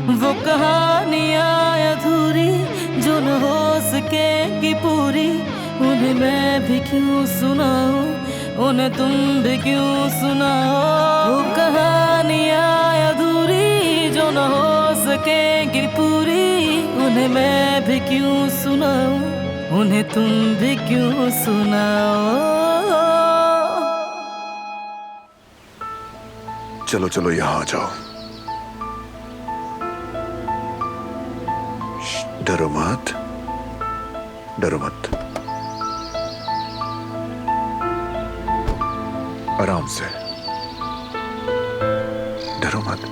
वो कहानियाँ अधूरी जो न हो सकेगी पूरी, उन्हें मैं भी क्यों सुनाऊं, उन्हें तुम भी क्यों सुनाओ। वो कहानियाँ अधूरी जो न हो सकेगी पूरी, उन्हें मैं भी क्यों सुनाऊं, उन्हें तुम भी क्यों सुनाओ। चलो चलो यहाँ आ जाओ। डरो मत, डरो मत, आराम से, डरो मत।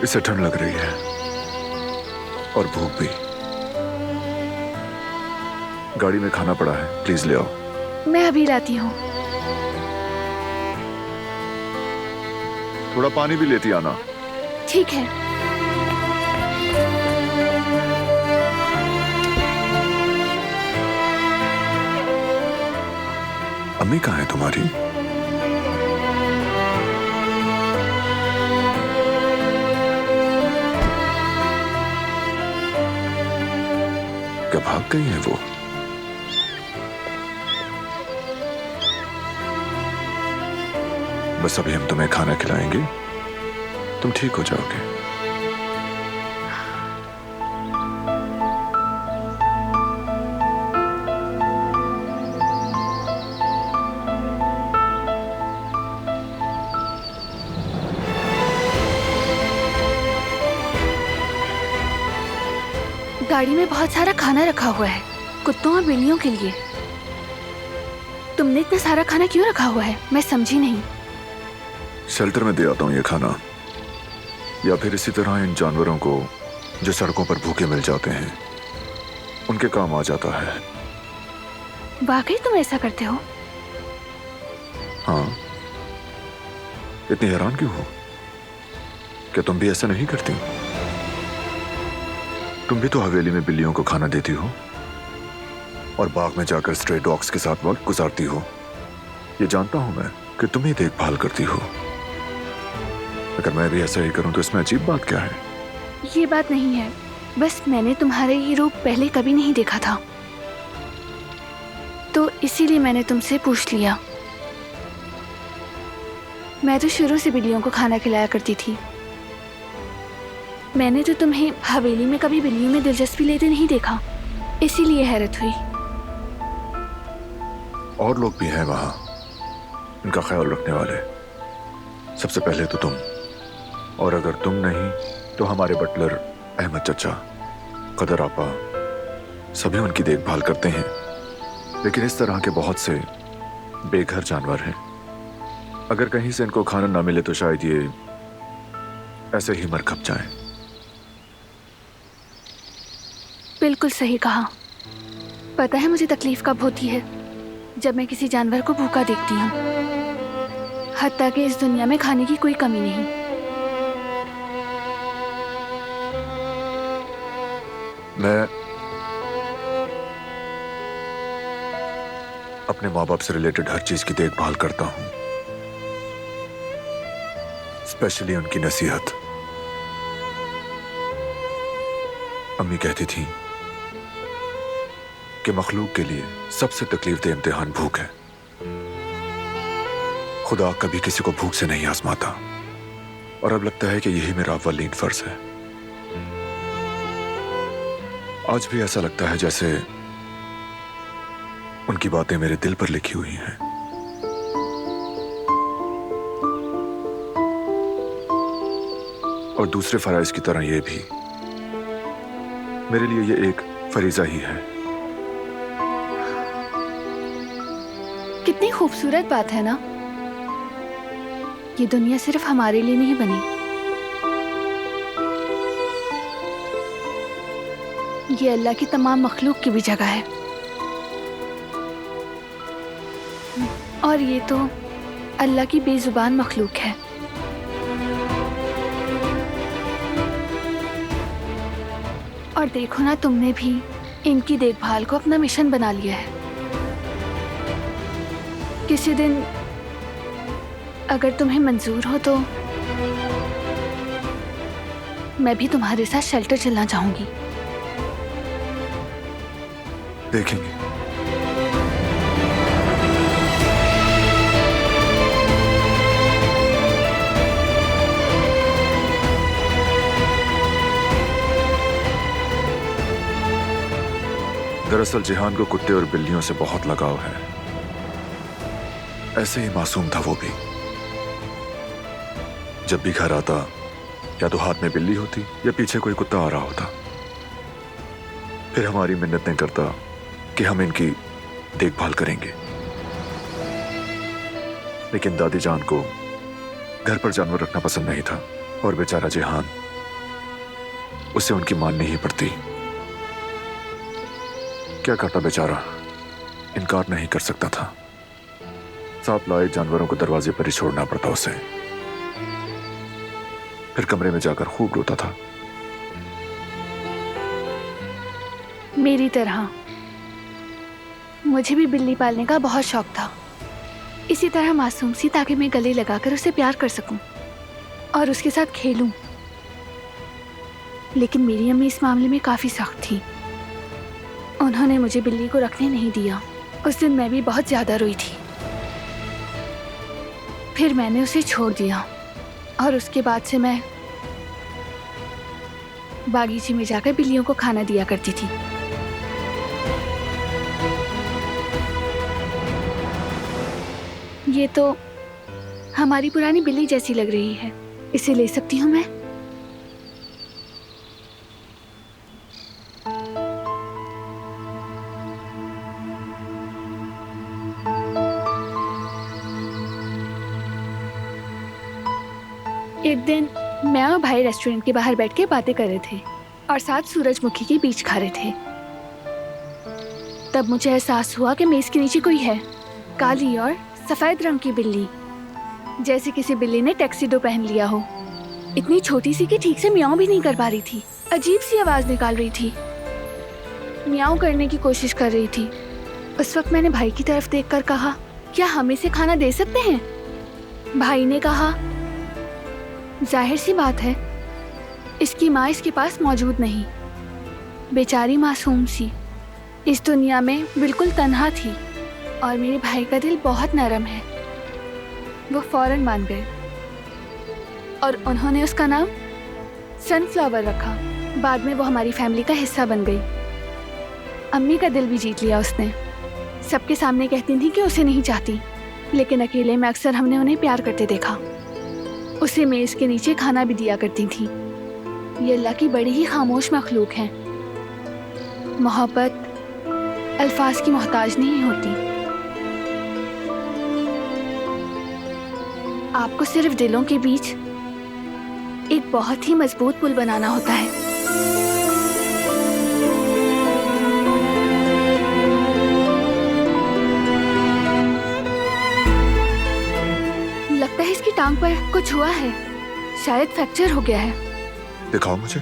इसे ठंड लग रही है और भूख भी। गाड़ी में खाना पड़ा है, प्लीज ले आओ। मैं अभी लाती हूँ। थोड़ा पानी भी लेती आना। ठीक है। अम्मी कहाँ है तुम्हारी? क्या भाग गई है वो? बस अभी हम तुम्हें खाना खिलाएंगे, तुम ठीक हो जाओगे। गाड़ी में बहुत सारा खाना रखा हुआ है कुत्तों और बिल्लियों के लिए। तुमने इतना सारा खाना क्यों रखा हुआ है, मैं समझी नहीं। शेल्टर में दे आता हूँ ये खाना, या फिर इसी तरह इन जानवरों को जो सड़कों पर भूखे मिल जाते हैं उनके काम आ जाता है। वाकई तुम ऐसा करते हो? हाँ, इतनी हैरान क्यों हो? क्या तुम भी ऐसा नहीं करती? तुम भी तो हवेली में बिल्लियों को खाना देती हो और बाग में जाकर स्ट्रे डॉग्स के साथ वक्त गुजारती हो। ये जानता हूं मैं कि तुम ही देखभाल करती हो। अगर मैं भी ऐसा ही करूं तो इसमें अजीब बात क्या है? ये बात नहीं है, बस मैंने तुम्हारा ये रूप पहले कभी नहीं देखा था, तो इसीलिए मैंने तुमसे पूछ लिया। मैं तो शुरू से बिल्लियों को खाना खिलाया करती थी। मैंने तो तुम्हें हवेली में कभी बिल्लियों में दिलचस्पी लेते नहीं देखा, इसीलिए हैरत हुई। और लोग भी हैं वहां इनका ख्याल रखने वाले। सबसे पहले तो तुम, और अगर तुम नहीं तो हमारे बटलर अहमद चचा, कदर आपा, सभी उनकी देखभाल करते हैं। लेकिन इस तरह के बहुत से बेघर जानवर हैं, अगर कहीं से इनको खाना ना मिले तो शायद ये ऐसे ही मर खप जाएं। बिल्कुल सही कहा। पता है मुझे तकलीफ कब होती है? जब मैं किसी जानवर को भूखा देखती हूँ, हत्ता कि इस दुनिया में खाने की कोई कमी नहीं। मैं अपने माँ बाप से रिलेटेड हर चीज की देखभाल करता हूँ, स्पेशली उनकी नसीहत। अम्मी कहती थी कि मखलूक के लिए सबसे तकलीफदेह इम्तिहान भूख है। खुदा कभी किसी को भूख से नहीं आजमाता, और अब लगता है कि यही मेरा अव्वलीन फर्ज है। आज भी ऐसा लगता है जैसे उनकी बातें मेरे दिल पर लिखी हुई हैं। और दूसरे फराइज की तरह ये भी मेरे लिए ये एक फरीजा ही है। कितनी खूबसूरत बात है ना? ये दुनिया सिर्फ हमारे लिए नहीं बनी, ये अल्लाह की तमाम मखलूक की भी जगह है। और ये तो अल्लाह की बेजुबान मखलूक है। और देखो ना, तुमने भी इनकी देखभाल को अपना मिशन बना लिया है। किसी दिन अगर तुम्हें मंजूर हो तो मैं भी तुम्हारे साथ शेल्टर चलना चाहूंगी। देखेंगे। दरअसल जिहान को कुत्ते और बिल्लियों से बहुत लगाव है। ऐसे ही मासूम था वो भी। जब भी घर आता या तो हाथ में बिल्ली होती या पीछे कोई कुत्ता आ रहा होता। फिर हमारी मिन्नतें करता कि हम इनकी देखभाल करेंगे। लेकिन दादी जान को घर पर जानवर रखना पसंद नहीं था और बेचारा जिहान, उसे उनकी माननी ही पड़ती। क्या करता बेचारा, इनकार नहीं कर सकता था। सांप लाए जानवरों को दरवाजे पर ही छोड़ना पड़ता उसे। फिर कमरे में जाकर खूब रोता था। मेरी तरह मुझे भी बिल्ली पालने का बहुत शौक था। इसी तरह मासूम सी, ताकि मैं गले लगाकर उसे प्यार कर सकूं और उसके साथ खेलूं। लेकिन मेरी अम्मी इस मामले में काफी सख्त थी। उन्होंने मुझे बिल्ली को रखने नहीं दिया। उस दिन मैं भी बहुत ज्यादा रोई थी। फिर मैंने उसे छोड़ दिया और उसके बाद से मैं बागीचे में जाकर बिल्लियों को खाना दिया करती थी। ये तो हमारी पुरानी बिल्ली जैसी लग रही है। इसे ले सकती हूँ मैं? एक दिन मैं और भाई रेस्टोरेंट के बाहर बैठ के बातें कर रहे थे और साथ सूरजमुखी के बीज खा रहे थे। तब मुझे एहसास हुआ कि मेज के नीचे कोई है, काली और सफेद रंग की बिल्ली, जैसे किसी बिल्ली ने टैक्सीडो पहन लिया हो। इतनी छोटी सी कि ठीक से म्याऊं भी नहीं कर पा रही थी। अजीब सी आवाज निकाल रही थी, म्याऊं करने की कोशिश कर रही थी। उस वक्त मैंने भाई की तरफ देखकर कहा, क्या हम इसे खाना दे सकते हैं? भाई ने कहा, जाहिर सी बात है, इसकी माँ इसके पास मौजूद नहीं। बेचारी मासूम सी इस दुनिया में बिल्कुल तन्हा थी और मेरे भाई का दिल बहुत नरम है। वो फौरन मान गए और उन्होंने उसका नाम सनफ्लावर रखा। बाद में वो हमारी फैमिली का हिस्सा बन गई। अम्मी का दिल भी जीत लिया उसने। सबके सामने कहती थी कि उसे नहीं चाहती, लेकिन अकेले में अक्सर हमने उन्हें प्यार करते देखा। उसे मेज के नीचे खाना भी दिया करती थी। ये अल्लाह की बड़ी ही खामोश मखलूक है। मोहब्बत अल्फाज की मोहताज नहीं होती। आपको सिर्फ दिलों के बीच एक बहुत ही मजबूत पुल बनाना होता है। लगता है इसकी टांग पर कुछ हुआ है, शायद फ्रैक्चर हो गया है। दिखाओ मुझे।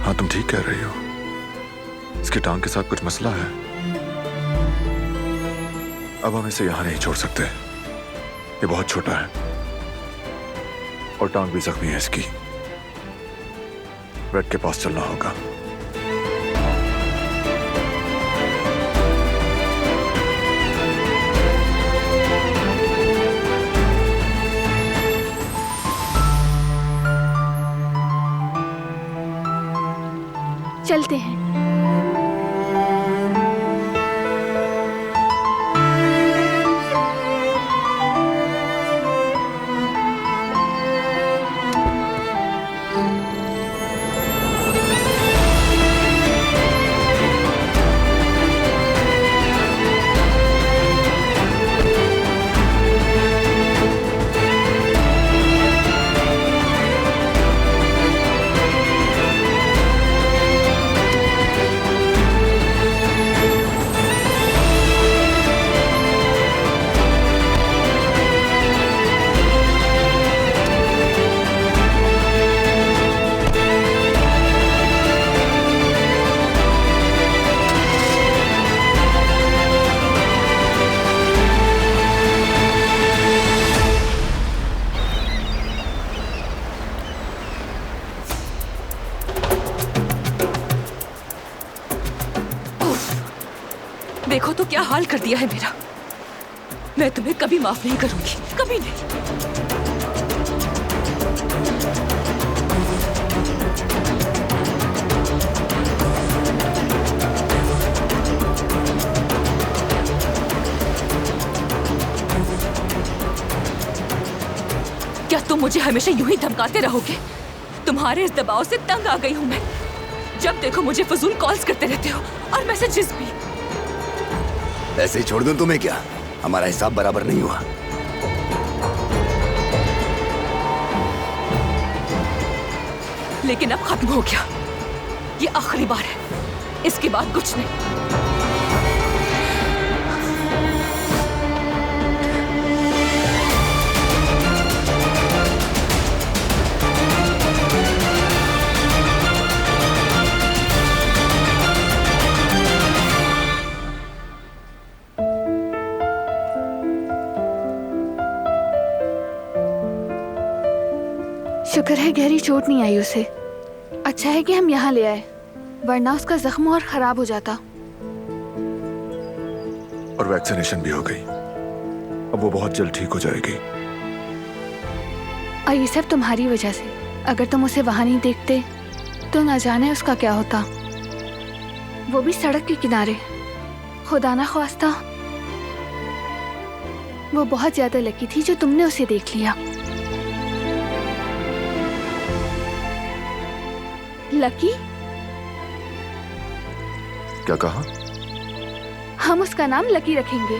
हाँ, तुम ठीक कह रही हो। इसकी टांग के साथ कुछ मसला है। अब हम इसे यहां नहीं छोड़ सकते। ये बहुत छोटा है और टांग भी जख्मी है इसकी। वेट के पास चलना होगा। चलते हैं। क्या हाल कर दिया है मेरा। मैं तुम्हें कभी माफ नहीं करूंगी, कभी नहीं। क्या तुम मुझे हमेशा यूं ही धमकाते रहोगे? तुम्हारे इस दबाव से तंग आ गई हूं मैं। जब देखो मुझे फजूल कॉल्स करते रहते हो और मैसेजेस भी। ऐसे ही छोड़ दूं तुम्हें क्या? हमारा हिसाब बराबर नहीं हुआ। लेकिन अब खत्म हो गया। ये आखिरी बार है, इसके बाद कुछ नहीं। शुक्र है गहरी चोट नहीं आई उसे। अच्छा है कि हम यहाँ ले आए, वरना उसका जख्म और खराब हो जाता। और वैक्सीनेशन भी हो गई, अब वो बहुत जल्द ठीक हो जाएगी। और ये सब तुम्हारी वजह से। अगर तुम उसे वहां नहीं देखते तो ना जाने उसका क्या होता। वो भी सड़क के किनारे। खुदा ना ख्वास्ता वो बहुत ज्यादा लकी थी जो तुमने उसे देख लिया। लकी? क्या कहा? हम उसका नाम लकी रखेंगे।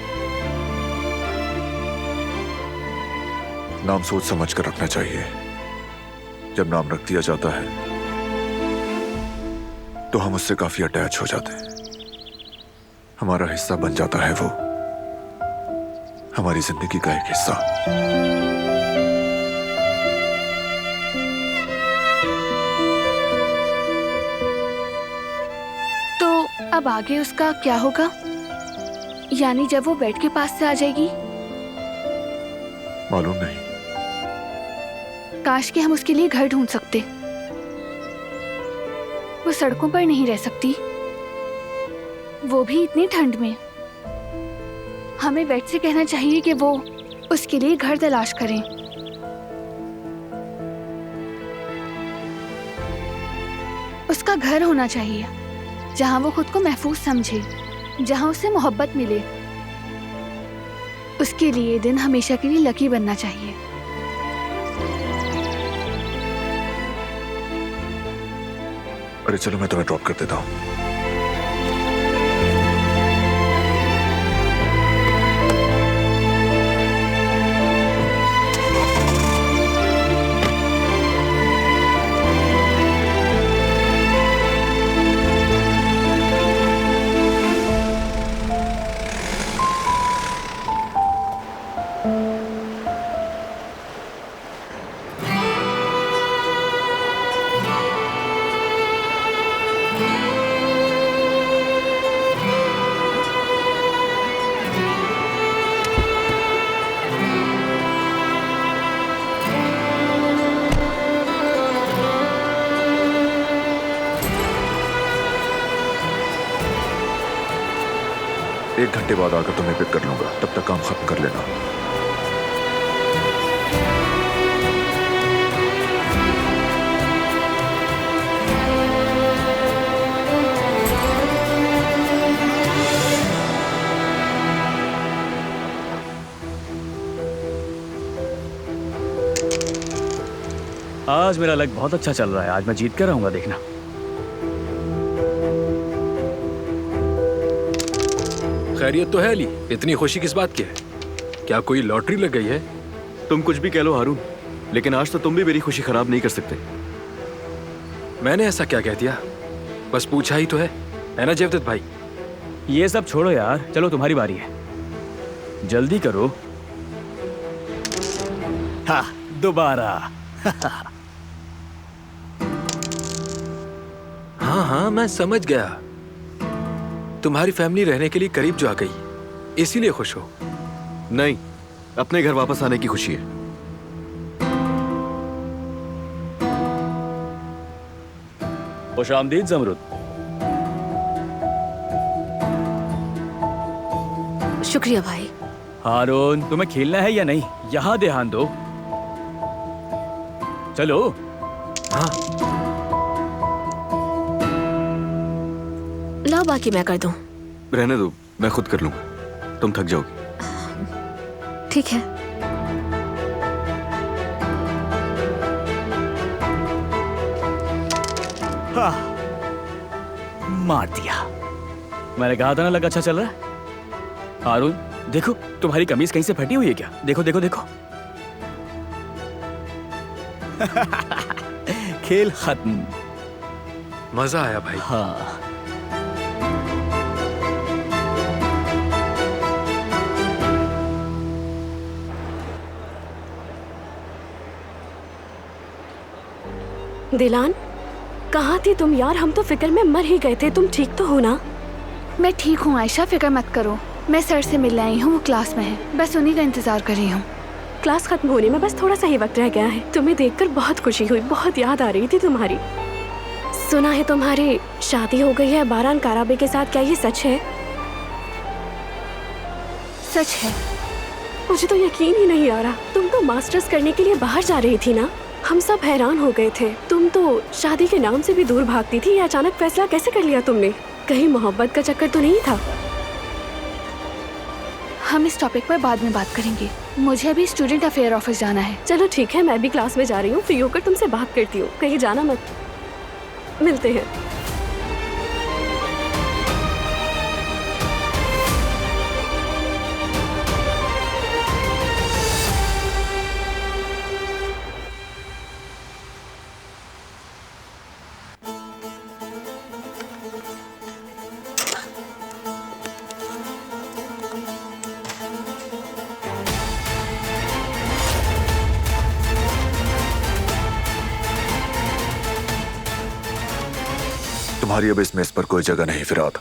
नाम सोच समझ कर रखना चाहिए। जब नाम रख दिया जाता है तो हम उससे काफी अटैच हो जाते हैं। हमारा हिस्सा बन जाता है वो, हमारी जिंदगी का एक हिस्सा। अब आगे उसका क्या होगा? यानी जब वो बेड के पास से आ जाएगी? मालूम नहीं। काश कि हम उसके लिए घर ढूंढ सकते। वो सड़कों पर नहीं रह सकती, वो भी इतनी ठंड में। हमें बेड से कहना चाहिए कि वो उसके लिए घर तलाश करें। उसका घर होना चाहिए जहां वो खुद को महफूज समझे, जहां उसे मोहब्बत मिले। उसके लिए ये दिन हमेशा के लिए लकी बनना चाहिए। अरे चलो मैं तुम्हें ड्रॉप कर देता हूँ। एक घंटे बाद आकर तुम्हें पिक कर लूंगा, तब तक काम खत्म कर लेना। आज मेरा लक बहुत अच्छा चल रहा है। आज मैं जीत कर रहूंगा, देखना। खैरियत तो है अली, इतनी खुशी किस बात की है? क्या कोई लॉटरी लग गई है? तुम कुछ भी कह लो हारून, लेकिन आज तो तुम भी मेरी खुशी खराब नहीं कर सकते। मैंने ऐसा क्या कह दिया? बस पूछा ही तो है ना जेवदत भाई? ये सब छोड़ो यार, चलो तुम्हारी बारी है, जल्दी करो। हाँ, दोबारा। हाँ, मैं समझ गया। तुम्हारी फैमिली रहने के लिए करीब जो आ गई, इसीलिए खुश हो? नहीं, अपने घर वापस आने की खुशी है। खुश आमदीद ज़मरुद। शुक्रिया भाई। हारून, तुम्हें खेलना है या नहीं? यहाँ ध्यान दो। चलो। हाँ। ला बाकी मैं कर दूं। रहने दो, मैं खुद कर लूंगा, तुम थक जाओगी। ठीक है। हाँ, मार दिया। मैंने कहा था ना लग अच्छा चल रहा है। हारून, देखो तुम्हारी कमीज कहीं से फटी हुई है क्या? देखो देखो देखो। खेल खत्म। मजा आया भाई। हाँ। दिलान, कहाँ थी तुम यार? हम तो फिक्र में मर ही गए थे। तुम ठीक तो हो ना? मैं ठीक हूँ आयशा, फिक्र मत करो। मैं सर से मिलने आई हूँ, वो क्लास में है, बस उन्हीं का इंतजार कर रही हूँ। क्लास खत्म होने में बस थोड़ा सा ही वक्त रह गया है। तुम्हें देखकर बहुत खुशी हुई, बहुत याद आ रही थी तुम्हारी। सुना है तुम्हारी शादी हो गई है बारान काराबे के साथ, क्या ये सच है? सच है। मुझे तो यकीन ही नहीं आ रहा। तुम तो मास्टर्स करने के लिए बाहर जा रही थी ना? हम सब हैरान हो गए थे। तुम तो शादी के नाम से भी दूर भागती थी। ये अचानक फैसला कैसे कर लिया तुमने? कहीं मोहब्बत का चक्कर तो नहीं था? हम इस टॉपिक पर बाद में बात करेंगे। मुझे अभी स्टूडेंट अफेयर ऑफिस जाना है। चलो ठीक है, मैं भी क्लास में जा रही हूँ। फ्री होकर तुमसे बात करती हूँ। कहीं जाना मत। मिलते हैं। तुम्हारी अब इस मेज पर कोई जगह नहीं फिराद।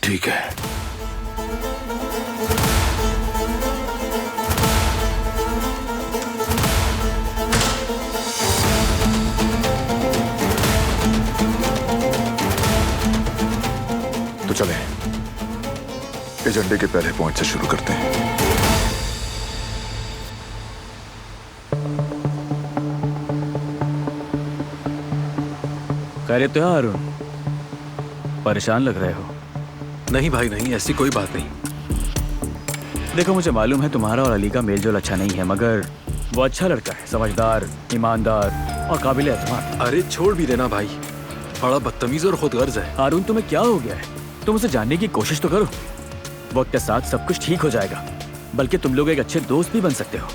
ठीक है। तो चलें, एजेंडे के पहले पॉइंट से शुरू करते हैं। खैरियत तो है हारून? परेशान लग रहे हो। नहीं भाई नहीं, ऐसी कोई बात नहीं। देखो मुझे मालूम है तुम्हारा और अली का मेलजोल अच्छा नहीं है, मगर वो अच्छा लड़का है, समझदार, ईमानदार और काबिल एतमाद। अरे छोड़ भी देना भाई, बड़ा बदतमीज और खुदगर्ज है। हारून तुम्हें क्या हो गया है? तुम उसे जानने की कोशिश तो करो। वक्त के साथ सब कुछ ठीक हो जाएगा, बल्कि तुम लोग एक अच्छे दोस्त भी बन सकते हो।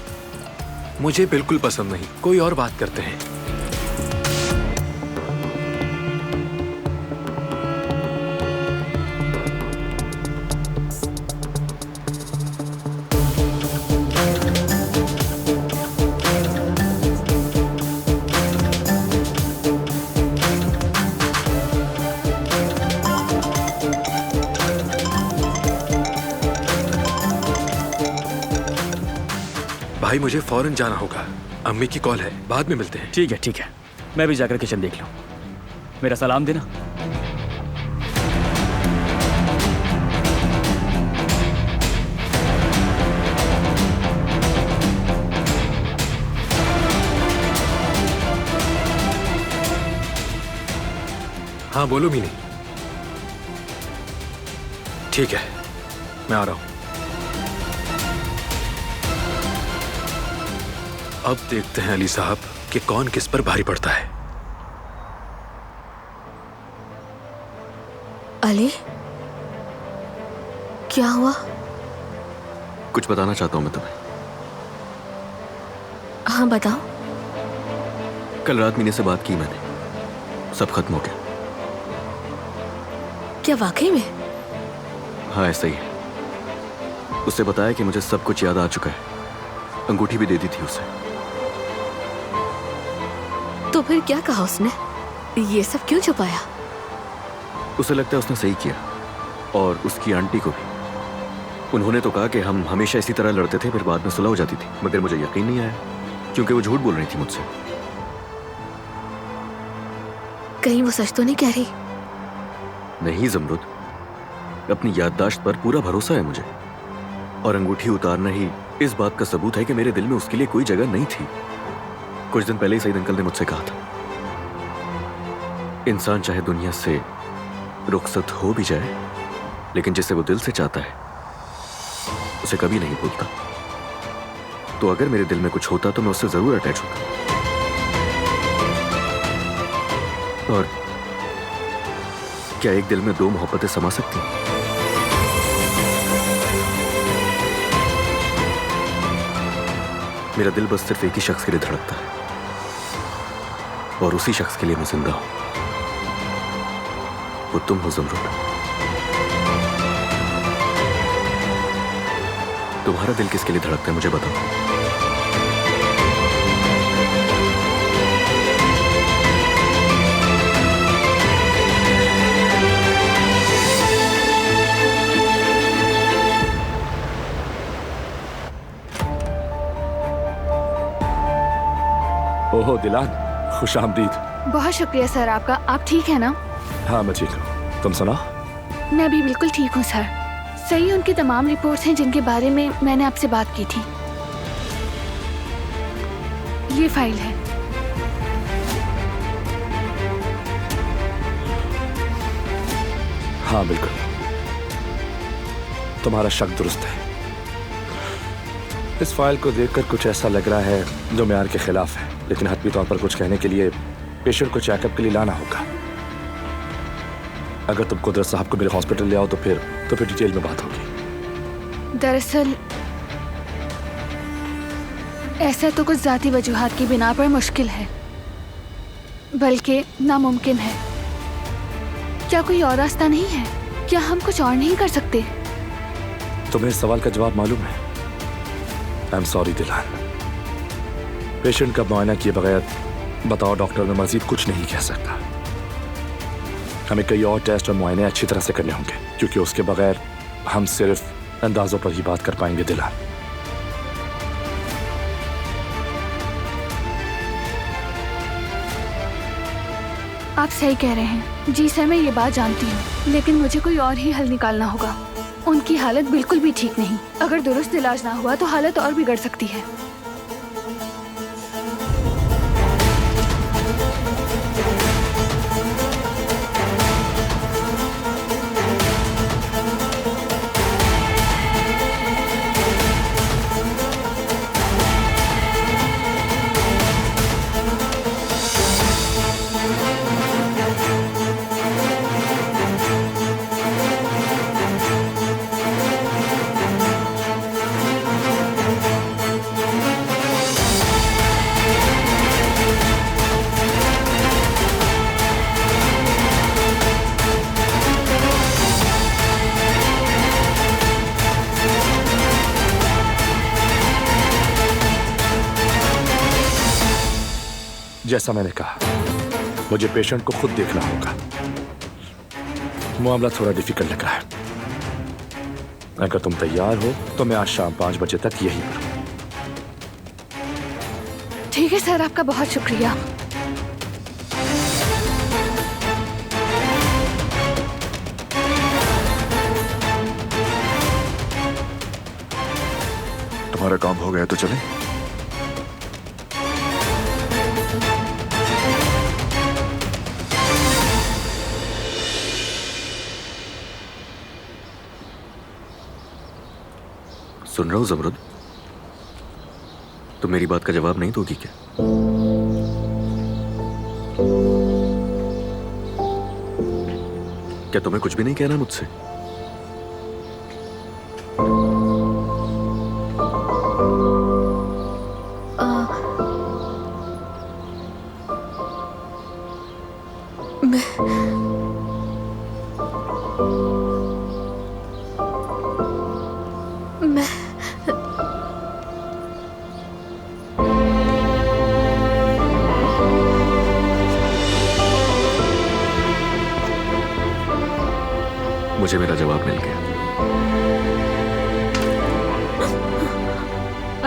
मुझे बिल्कुल पसंद नहीं। कोई और बात करते हैं। भाई मुझे फौरन जाना होगा, अम्मी की कॉल है। बाद में मिलते हैं। ठीक है ठीक है, मैं भी जाकर किचन देख लूं। मेरा सलाम देना। हाँ बोलो मीनी। ठीक है, मैं आ रहा हूं। अब देखते हैं अली साहब कि कौन किस पर भारी पड़ता है। अली, क्या हुआ? कुछ बताना चाहता हूं मैं तुम्हें। हाँ बताओ। कल रात मीनी से बात की मैंने, सब खत्म हो गया। क्या वाकई में? हाँ ऐसा ही है। उससे बताया कि मुझे सब कुछ याद आ चुका है। अंगूठी भी दे दी थी उसे। तो फिर क्या कहा उसने? ये सब क्यों छुपाया? उसे लगता है उसने सही किया, और उसकी आंटी को भी। उन्होंने तो कहा कि हम हमेशा इसी तरह लड़ते थे, फिर बाद में सुलह हो जाती थी। मगर मुझे यकीन नहीं आया, क्योंकि वो झूठ बोल रही थी मुझसे। कहीं वो सच तो नहीं कह रही? नहीं ज़मरुद, अपनी याददाश्त पर पूरा भरोसा है मुझे। और अंगूठी उतारना ही इस बात का सबूत है कि मेरे दिल में उसके लिए कोई जगह नहीं थी। कुछ दिन पहले ही सईद अंकल ने मुझसे कहा था, इंसान चाहे दुनिया से रुखसत हो भी जाए, लेकिन जिसे वो दिल से चाहता है उसे कभी नहीं भूलता। तो अगर मेरे दिल में कुछ होता तो मैं उससे जरूर अटैच होता। और क्या एक दिल में दो मोहब्बतें समा सकती हैं? मेरा दिल बस सिर्फ एक ही शख्स के लिए धड़कता है, और उसी शख्स के लिए मैं जिंदा हूं। वो तुम हो ज़मरुद। तुम्हारा दिल किसके लिए धड़कता है मुझे बताओ। ओहो दिलान, खुश आमदीद। बहुत शुक्रिया सर आपका। आप ठीक है ना? हाँ मैं ठीक हूँ, तुम सुना? मैं भी बिल्कुल ठीक हूँ सर। सही उनकी तमाम रिपोर्ट्स हैं जिनके बारे में मैंने आपसे बात की थी। ये फाइल है। हाँ बिल्कुल, तुम्हारा शक दुरुस्त है। इस फाइल को देखकर कुछ ऐसा लग रहा है जो मेयार के खिलाफ है, लेकिन हतमी तौर पर कुछ कहने के लिए पेशेंट को चेकअप के लिए लाना होगा। अगर तुम कुदरत साहब को मेरे हॉस्पिटल ले आओ तो फिर डिटेल में बात होगी। दरअसल ऐसा तो कुछ जाती वजूहात की बिना पर मुश्किल है, बल्कि नामुमकिन है। क्या कोई और रास्ता नहीं है? क्या हम कुछ और नहीं कर सकते? तुम्हें इस सवाल का जवाब मालूम है? I am sorry Dilan. Patient का मुआयना किए बगैर बताओ डॉक्टर मैं मजीद कुछ नहीं कह सकता। हमें कई और टेस्ट और मुआयने अच्छी तरह से करने होंगे, क्योंकि उसके बगैर हम सिर्फ अंदाजों पर ही बात कर पाएंगे दिलान। आप सही कह रहे हैं। जी सर, मैं ये बात जानती हूँ, लेकिन मुझे कोई और ही हल निकालना होगा। उनकी हालत बिल्कुल भी ठीक नहीं। अगर दुरुस्त इलाज ना हुआ तो हालत और बिगड़ सकती है। जैसा मैंने कहा, मुझे पेशेंट को खुद देखना होगा। मामला थोड़ा डिफिकल्ट लग रहा है। अगर तुम तैयार हो तो मैं आज शाम 5 बजे तक यहीं पर हूं। ठीक है सर, आपका बहुत शुक्रिया। तुम्हारा काम हो गया तो चलें? सुन रहा हूं ज़मरुद, तुम मेरी बात का जवाब नहीं दोगी क्या? क्या तुम्हें कुछ भी नहीं कहना मुझसे?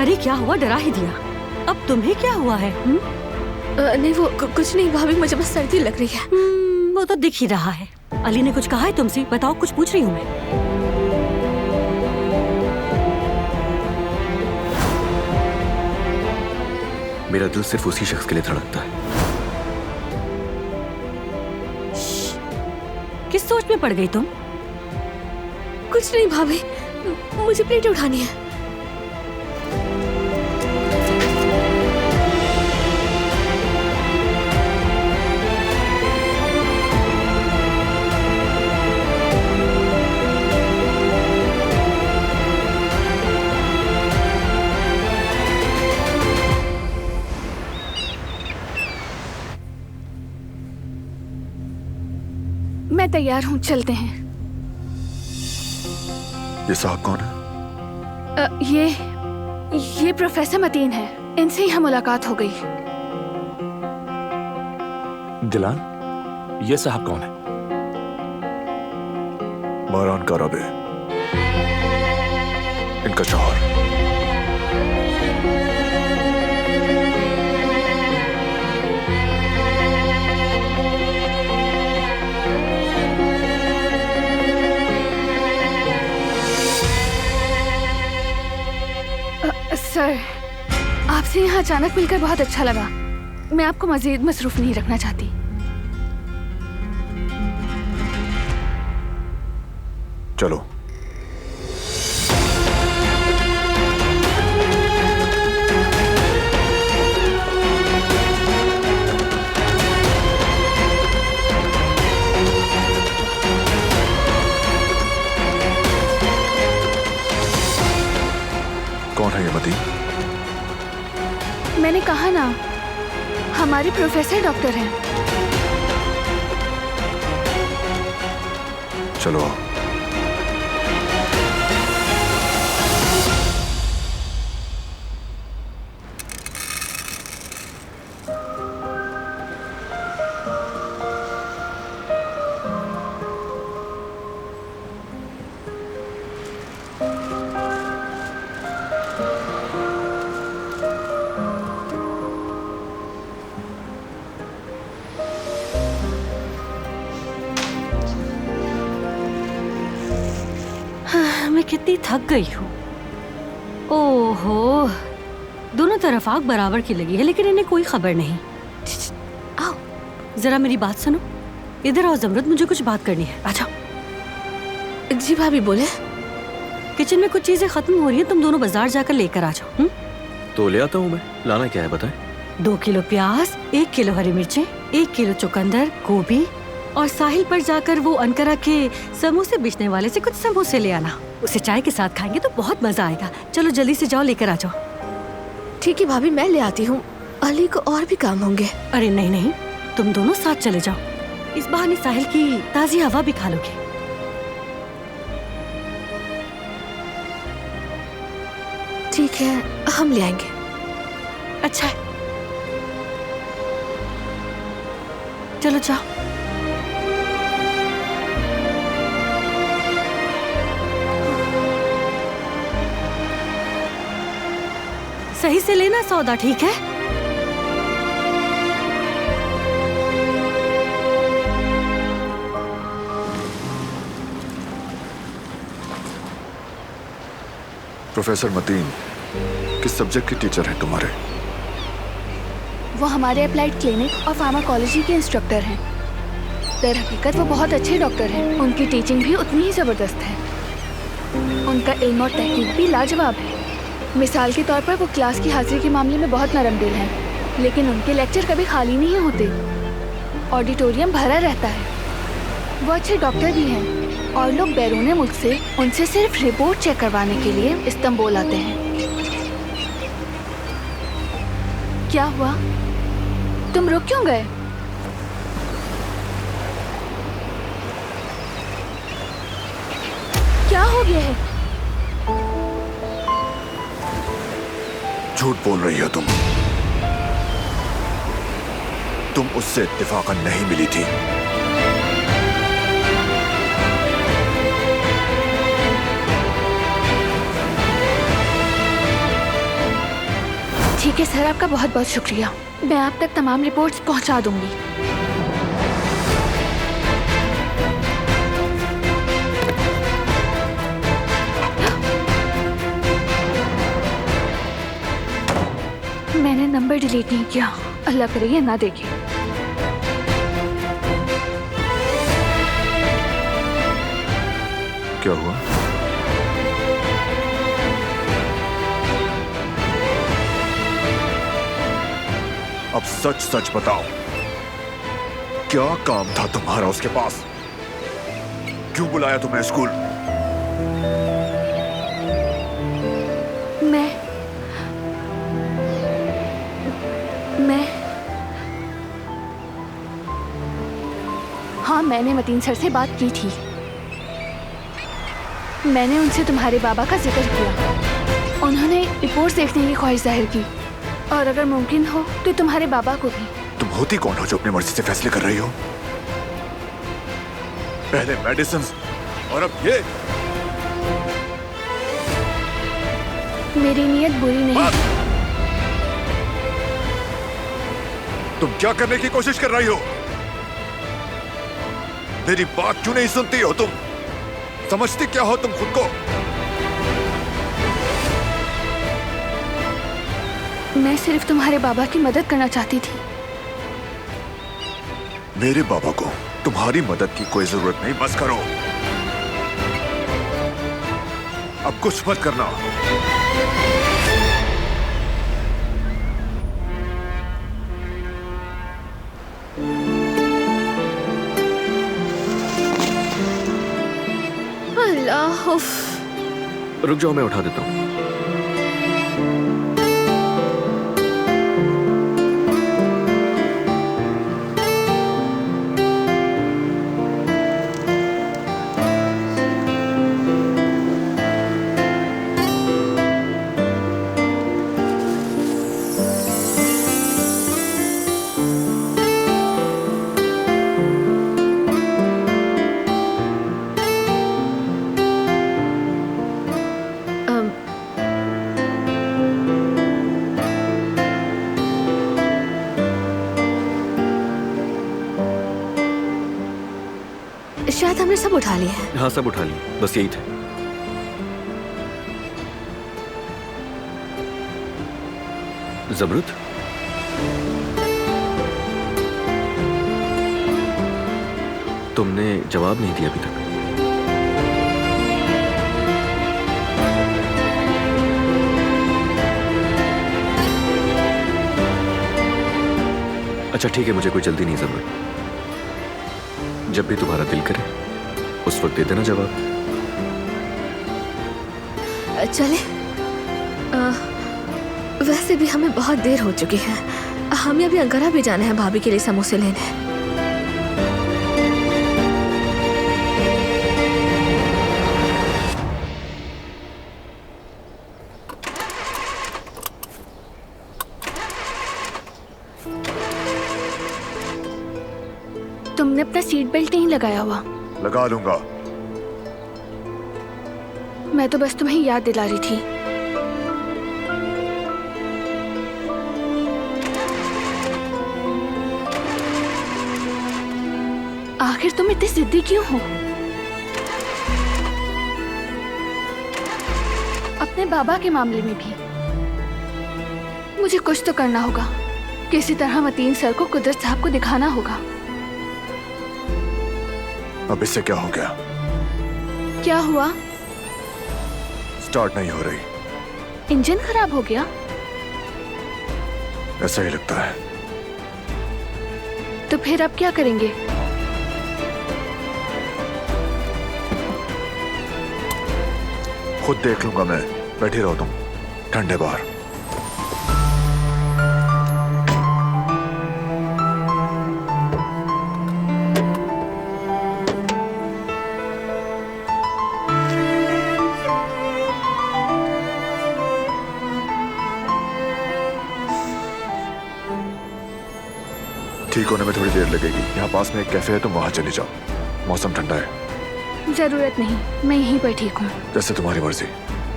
अरे क्या हुआ, डरा ही दिया। अब तुम्हें क्या हुआ है? नहीं वो कुछ नहीं भाभी, मुझे बस सर्दी लग रही है। वो तो दिख ही रहा है। अली ने कुछ कहा है तुमसे? बताओ, कुछ पूछ रही हूँ मैं। मेरा दिल सिर्फ उसी शख्स के लिए धड़कता है। किस सोच में पड़ गई तुम? कुछ नहीं भाभी, मुझे प्लेट उठानी है। मैं तैयार हूँ, चलते हैं। ये साहब कौन है? ये प्रोफेसर मतीन है। इनसे ही हम मुलाकात हो गई। दिलान, ये साहब कौन है? मारान काराबे, इनका शौहर। सर, आपसे यहाँ अचानक मिलकर बहुत अच्छा लगा। मैं आपको मजीद मसरूफ नहीं रखना चाहती। चलो। कौन है ये मतीन? मैंने कहा ना, हमारे प्रोफेसर डॉक्टर हैं। चलो आओ। मैं कितनी थक गई हूँ। ओहो, दोनों तरफ आग बराबर की लगी है, लेकिन इन्हें कोई खबर नहीं। आओ, जरा मेरी बात सुनो। इधर आओ जमरुद, मुझे कुछ बात करनी है। आ जाओ। जी भाभी बोले। किचन में कुछ चीजें खत्म हो रही हैं, तुम दोनों बाजार जाकर लेकर आ जाओ। तो ले आता हूँ मैं। लाना क्या है बताएं? 2 किलो प्याज, 1 किलो हरी मिर्चें, 1 किलो चुकंदर, गोभी, और साहिल पर जाकर वो अनकरा के समोसे बेचने वाले से कुछ समोसे ले आना। उसे चाय के साथ खाएंगे तो बहुत मजा आएगा। चलो जल्दी से जाओ, लेकर आ जाओ। ठीक है भाभी, मैं ले आती हूँ। अली को और भी काम होंगे। अरे नहीं नहीं, तुम दोनों साथ चले जाओ। इस बहाने साहिल की ताजी हवा भी खा लोगे। ठीक है, हम ले आएंगे। अच्छा है, चलो जाओ। सही से लेना सौदा, ठीक है? प्रोफेसर मतीन किस सब्जेक्ट की टीचर हैं तुम्हारे? वो हमारे अप्लाइड क्लिनिक और फार्माकोलॉजी के इंस्ट्रक्टर हैं। दर हकीकत वो बहुत अच्छे डॉक्टर हैं। उनकी टीचिंग भी उतनी ही ज़बरदस्त है। उनका इल्म और तहकीक भी लाजवाब है। मिसाल के तौर पर वो क्लास की हाजिरी के मामले में बहुत नरम दिल हैं, लेकिन उनके लेक्चर कभी खाली नहीं होते। ऑडिटोरियम भरा रहता है। वो अच्छे डॉक्टर भी हैं और लोग बैरून मुल्क से उनसे सिर्फ रिपोर्ट चेक करवाने के लिए इस्तांबुल आते हैं। क्या हुआ? तुम रुक क्यों गए? क्या हो गया है? झूठ बोल रही हो तुम उससे इत्तेफाकन नहीं मिली थी। ठीक है सर, आपका बहुत बहुत शुक्रिया। मैं आप तक तमाम रिपोर्ट्स पहुंचा दूंगी। मैंने नंबर डिलीट नहीं किया, अल्लाह करे ये ना देखे। क्या हुआ? अब सच सच बताओ, क्या काम था तुम्हारा उसके पास? क्यों बुलाया तुम्हें स्कूल? हाँ, मैंने मतीन सर से बात की थी। मैंने उनसे तुम्हारे बाबा का जिक्र किया। उन्होंने रिपोर्ट देखने की ख्वाहिश जाहिर की, और अगर मुमकिन हो तो तुम्हारे बाबा को भी। तुम होती कौन हो जो अपनी मर्जी से फैसले कर रही हो? पहले मेडिसिन और अब ये। मेरी नीयत बुरी नहीं। तुम क्या करने की कोशिश कर रही हो? मेरी बात क्यों नहीं सुनती हो तुम? समझती क्या हो तुम खुद को? मैं सिर्फ तुम्हारे बाबा की मदद करना चाहती थी। मेरे बाबा को तुम्हारी मदद की कोई जरूरत नहीं, बस करो। अब कुछ मत करना। अल्लाह, रुक जाओ, मैं उठा देता हूँ। शायद हमने सब उठा लिया है। हाँ, सब उठा लिया, बस यही था। ज़मरुद, तुमने जवाब नहीं दिया अभी तक। अच्छा ठीक है, मुझे कोई जल्दी नहीं ज़मरुद। जब भी तुम्हारा दिल करे उस वक्त दे देना जवाब। चले, वैसे भी हमें बहुत देर हो चुकी है। हमें अभी अंकारा भी जाना है भाभी के लिए समोसे लेने। तुमने अपना सीट बेल्ट नहीं लगाया हुआ। लगा लूंगा। मैं तो बस तुम्हें याद दिला रही थी। आखिर तुम इतनी जिद्दी क्यों हो? अपने बाबा के मामले में भी मुझे कुछ तो करना होगा। किसी तरह मतीन सर को कुदरत साहब को दिखाना होगा। अब इससे क्या हो गया? क्या हुआ? स्टार्ट नहीं हो रही। इंजन खराब हो गया? ऐसा ही लगता है। तो फिर अब क्या करेंगे? खुद देख लूंगा मैं। बैठी रहो तुम, ठंडे बाहर। ठीक होने में थोड़ी देर लगेगी। यहाँ पास में एक कैफे है, तुम वहां चली जाओ। मौसम ठंडा है। जरूरत नहीं, मैं यहीं पर ठीक हूँ। जैसे तुम्हारी मर्जी,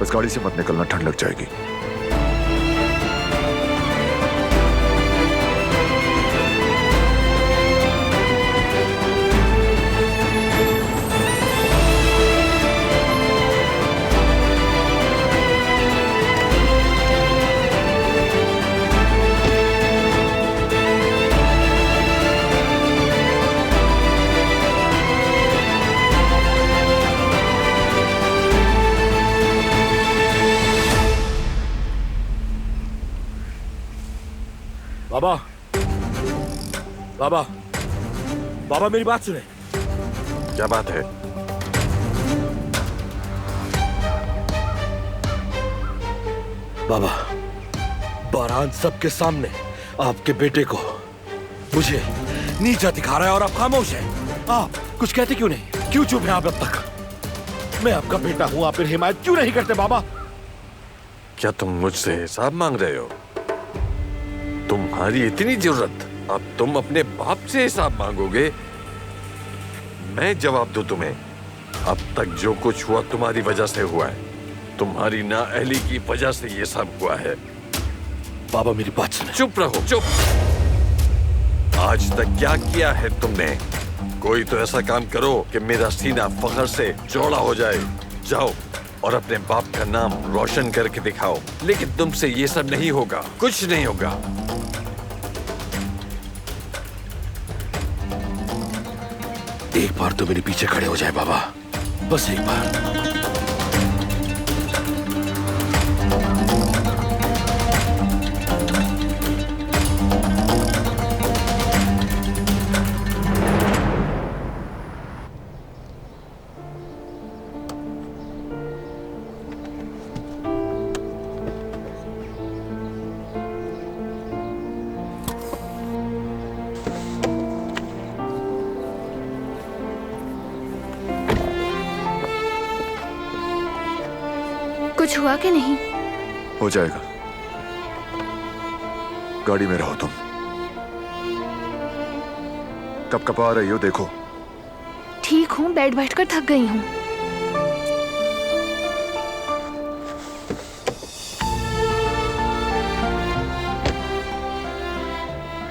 बस गाड़ी से मत निकलना, ठंड लग जाएगी। बाबा, बाबा, बाबा मेरी बात सुने। क्या बात है? बाबा, बारान सबके सामने आपके बेटे को मुझे नीचा दिखा रहा है और आप खामोश हैं। आप कुछ कहते क्यों नहीं? क्यों चुप हैं आप अब तक? मैं आपका बेटा हूं, आप फिर हिमायत क्यों नहीं करते बाबा? क्या तुम मुझसे हिसाब मांग रहे हो? तुम्हारी इतनी जरूरत, अब तुम अपने बाप से हिसाब मांगोगे? मैं जवाब दूं तुम्हें? अब तक जो कुछ हुआ तुम्हारी वजह से हुआ है, तुम्हारी नाअहली की वजह से ये सब हुआ है। बाबा मेरी बात सुनो। चुप रहो, चुप। आज तक क्या किया है तुमने? कोई तो ऐसा काम करो कि मेरा सीना फख्र से चौड़ा हो जाए। जाओ और अपने बाप का नाम रोशन करके दिखाओ। लेकिन तुमसे ये सब नहीं होगा, कुछ नहीं होगा। एक बार तो मेरे पीछे खड़े हो जाए बाबा, बस एक बार। कुछ हुआ कि नहीं? हो जाएगा। गाड़ी में रहो तुम। कब कब आ रही हो देखो। ठीक हूँ, बैठ बैठकर थक गई हूँ।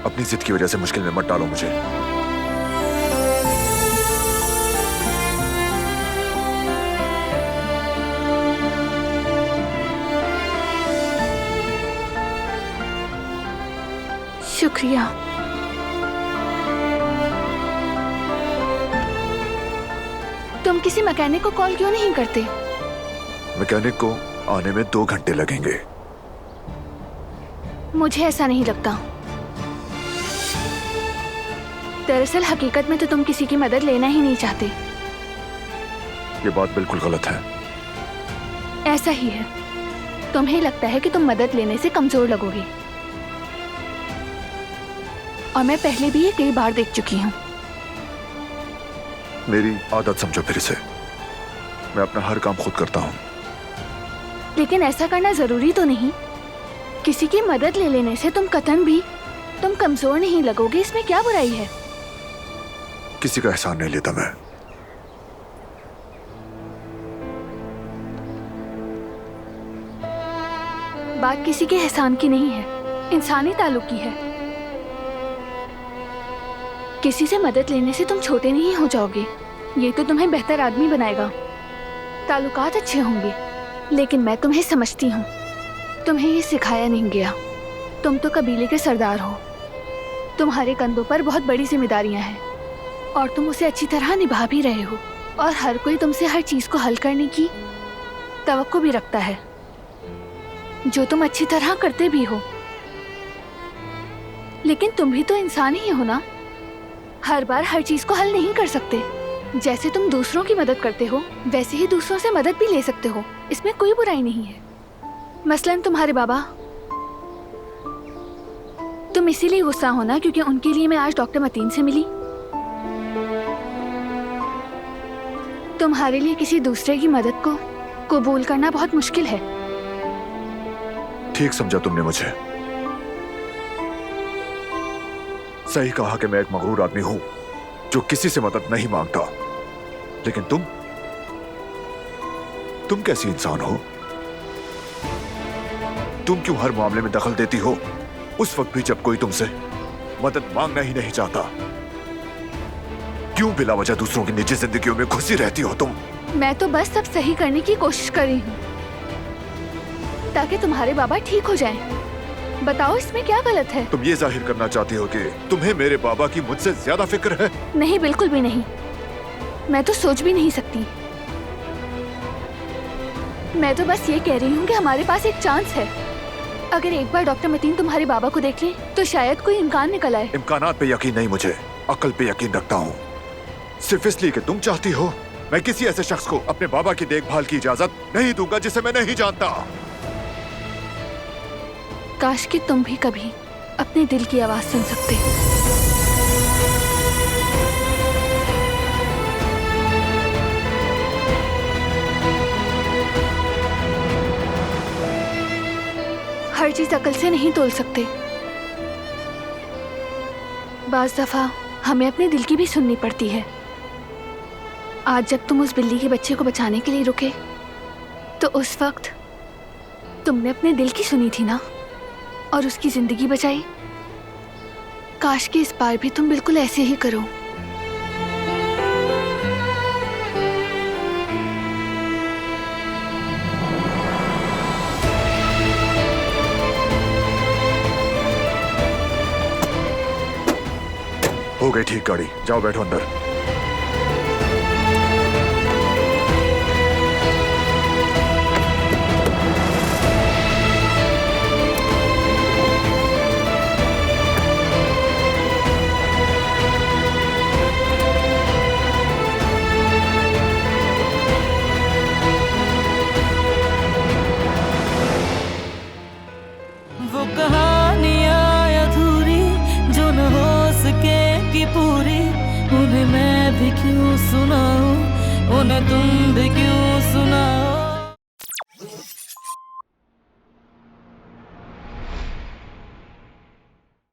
अपनी जिद की वजह से मुश्किल में मत डालो मुझे। शुक्रिया। तुम किसी मैकेनिक को कॉल क्यों नहीं करते? मैकेनिक को आने में 2 घंटे लगेंगे। मुझे ऐसा नहीं लगता। दरअसल हकीकत में तो तुम किसी की मदद लेना ही नहीं चाहते। ये बात बिल्कुल गलत है। ऐसा ही है। तुम्हें लगता है कि तुम मदद लेने से कमजोर लगोगे, और मैं पहले भी ये कई बार देख चुकी हूँ। मेरी आदत समझो फिर से। मैं अपना हर काम खुद करता हूँ। लेकिन ऐसा करना जरूरी तो नहीं। किसी की मदद ले लेने से तुम कतन भी तुम कमजोर नहीं लगोगे, इसमें क्या बुराई है? किसी का एहसान नहीं लेता मैं। बात किसी के एहसान की नहीं है, इंसानी ताल्लुक की है। किसी से मदद लेने से तुम छोटे नहीं हो जाओगे, ये तो तुम्हें बेहतर आदमी बनाएगा। ताल्लुकात अच्छे होंगे। लेकिन मैं तुम्हें समझती हूँ। तुम्हें ये सिखाया नहीं गया। तुम तो कबीले के सरदार हो। तुम्हारे कंधों पर बहुत बड़ी जिम्मेदारियां हैं और तुम उसे अच्छी तरह निभा भी रहे हो। और हर कोई तुमसे हर चीज को हल करने की तवक्को भी रखता है, जो तुम अच्छी तरह करते भी हो। लेकिन तुम भी तो इंसान ही हो ना। हर बार हर चीज को हल नहीं कर सकते। जैसे तुम दूसरों की मदद करते हो, वैसे ही दूसरों से मदद भी ले सकते हो। इसमें कोई बुराई नहीं है। मसलन तुम्हारे बाबा, तुम इसीलिए गुस्सा हो ना क्योंकि उनके लिए मैं आज डॉक्टर मतीन से मिली। तुम्हारे लिए किसी दूसरे की मदद को कबूल करना बहुत मुश्किल है। ठीक समझा तुमने मुझे। सही कहा कि मैं एक मगरूर आदमी हूं जो किसी से मदद नहीं मांगता। लेकिन तुम कैसी इंसान हो? तुम क्यों हर मामले में दखल देती हो, उस वक्त भी जब कोई तुमसे मदद मांगना ही नहीं चाहता? क्यों बिला वजह दूसरों की निजी जिंदगियों में घुसी रहती हो तुम? मैं तो बस सब सही करने की कोशिश कर रही हूँ ताकि तुम्हारे बाबा ठीक हो जाएं। बताओ इसमें क्या गलत है? तुम ये जाहिर करना चाहती हो कि तुम्हें मेरे बाबा की मुझसे ज्यादा फिक्र है? नहीं, बिल्कुल भी नहीं। मैं तो सोच भी नहीं सकती। मैं तो बस ये कह रही हूँ कि हमारे पास एक चांस है। अगर एक बार डॉक्टर मतीन तुम्हारे बाबा को देख ले तो शायद कोई इम्कान निकल आए। इम्कानात पे यकीन नहीं, मुझे अकल पे यकीन रखता हूँ। सिर्फ इसलिए कि तुम चाहती हो, मैं किसी ऐसे शख्स को अपने बाबा की देखभाल की इजाजत नहीं दूंगा जिसे मैं नहीं जानता। काश कि तुम भी कभी अपने दिल की आवाज सुन सकते। हर चीज अकल से नहीं तोल सकते। बाज दफा हमें अपने दिल की भी सुननी पड़ती है। आज जब तुम उस बिल्ली के बच्चे को बचाने के लिए रुके तो उस वक्त तुमने अपने दिल की सुनी थी ना, और उसकी जिंदगी बचाई। काश कि इस बार भी तुम बिल्कुल ऐसे ही करो। हो गई ठीक गाड़ी, जाओ बैठो अंदर। वो कहानियाँ अधूरी जो न हो सकेगी पूरी, उन्हें मैं भी क्यों सुनाऊं, उन्हें तुम भी क्यों सुनाओ।